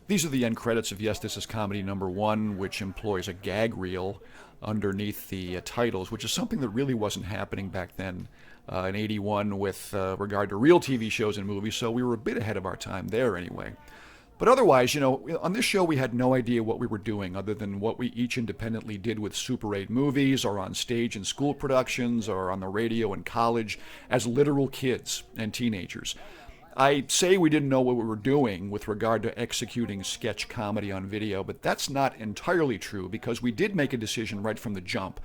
These are the end credits of Yes, This Is Comedy #1, which employs a gag reel underneath the titles, which is something that really wasn't happening back then in '81 with regard to real TV shows and movies, so we were a bit ahead of our time there anyway. But otherwise, on this show we had no idea what we were doing other than what we each independently did with Super 8 movies or on stage in school productions or on the radio in college as literal kids and teenagers. I say we didn't know what we were doing with regard to executing sketch comedy on video, but that's not entirely true because we did make a decision right from the jump.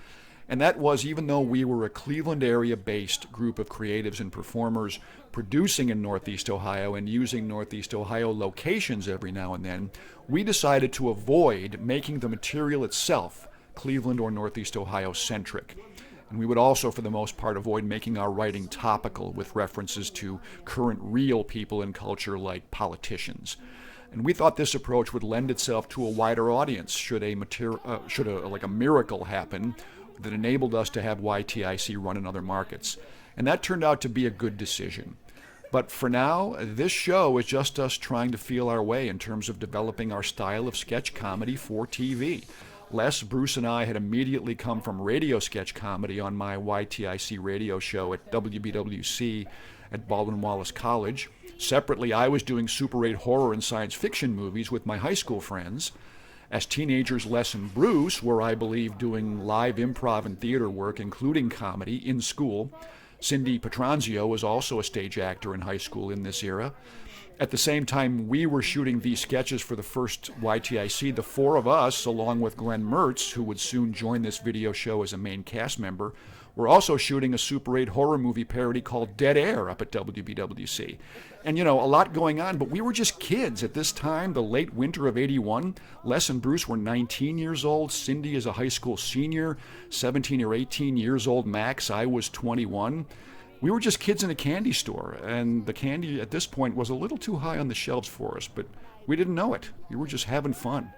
And that was, even though we were a Cleveland area-based group of creatives and performers producing in Northeast Ohio and using Northeast Ohio locations every now and then, we decided to avoid making the material itself Cleveland or Northeast Ohio centric. And we would also, for the most part, avoid making our writing topical with references to current real people in culture like politicians. And we thought this approach would lend itself to a wider audience should a miracle happen that enabled us to have YTIC run in other markets. And that turned out to be a good decision. But for now, this show is just us trying to feel our way in terms of developing our style of sketch comedy for TV. Les, Bruce, and I had immediately come from radio sketch comedy on my YTIC radio show at WBWC at Baldwin Wallace College. Separately, I was doing Super 8 horror and science fiction movies with my high school friends. As teenagers, Les and Bruce were, I believe, doing live improv and theater work, including comedy, in school. Cindy Petranzio was also a stage actor in high school in this era. At the same time we were shooting these sketches for the first YTIC, the four of us, along with Glenn Mertz, who would soon join this video show as a main cast member, were also shooting a Super 8 horror movie parody called Dead Air up at WBWC. And a lot going on, but we were just kids at this time, the late winter of '81. Les and Bruce were 19 years old. Cindy is a high school senior, 17 or 18 years old max. I was 21. We were just kids in a candy store, and the candy at this point was a little too high on the shelves for us, but we didn't know it. We were just having fun.